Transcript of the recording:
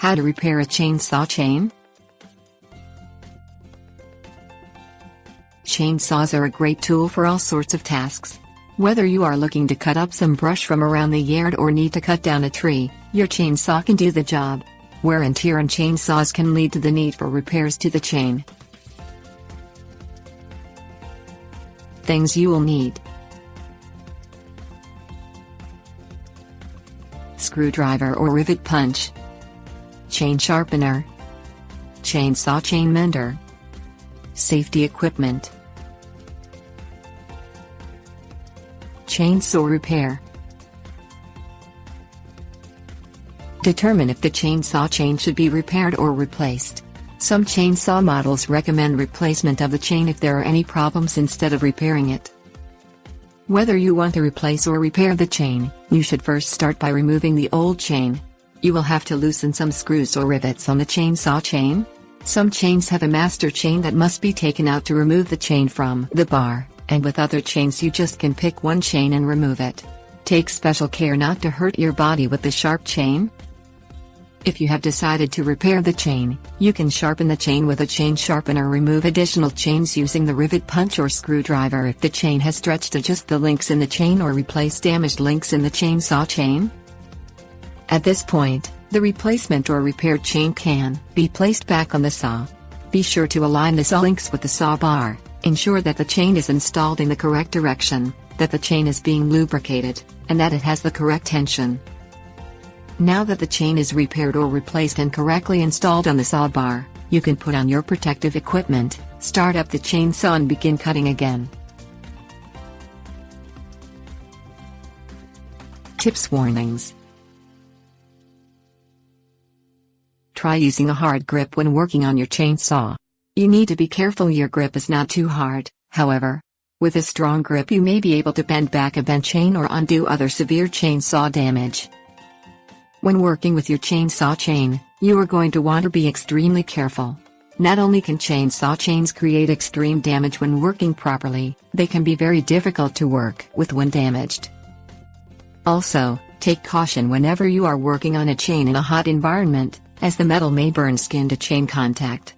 How to repair a chainsaw chain? Chainsaws are a great tool for all sorts of tasks. Whether you are looking to cut up some brush from around the yard or need to cut down a tree, your chainsaw can do the job. Wear and tear on chainsaws can lead to the need for repairs to the chain. Things you will need: screwdriver or rivet punch, chain sharpener, chainsaw chain mender, safety equipment, chainsaw repair. Determine if the chainsaw chain should be repaired or replaced. Some chainsaw models recommend replacement of the chain if there are any problems instead of repairing it. Whether you want to replace or repair the chain, you should first start by removing the old chain. You will have to loosen some screws or rivets on the chainsaw chain. Some chains have a master chain that must be taken out to remove the chain from the bar, and with other chains you just can pick one chain and remove it. Take special care not to hurt your body with the sharp chain. If you have decided to repair the chain, you can sharpen the chain with a chain sharpener. Remove additional chains using the rivet punch or screwdriver if the chain has stretched. Adjust the links in the chain or replace damaged links in the chainsaw chain. At this point, the replacement or repaired chain can be placed back on the saw. Be sure to align the saw links with the saw bar. Ensure that the chain is installed in the correct direction, that the chain is being lubricated, and that it has the correct tension. Now that the chain is repaired or replaced and correctly installed on the saw bar, you can put on your protective equipment, start up the chainsaw and begin cutting again. Tips: warnings. Try using a hard grip when working on your chainsaw. You need to be careful your grip is not too hard, however. With a strong grip you may be able to bend back a bent chain or undo other severe chainsaw damage. When working with your chainsaw chain, you are going to want to be extremely careful. Not only can chainsaw chains create extreme damage when working properly, they can be very difficult to work with when damaged. Also, take caution whenever you are working on a chain in a hot environment, as the metal may burn skin to chain contact.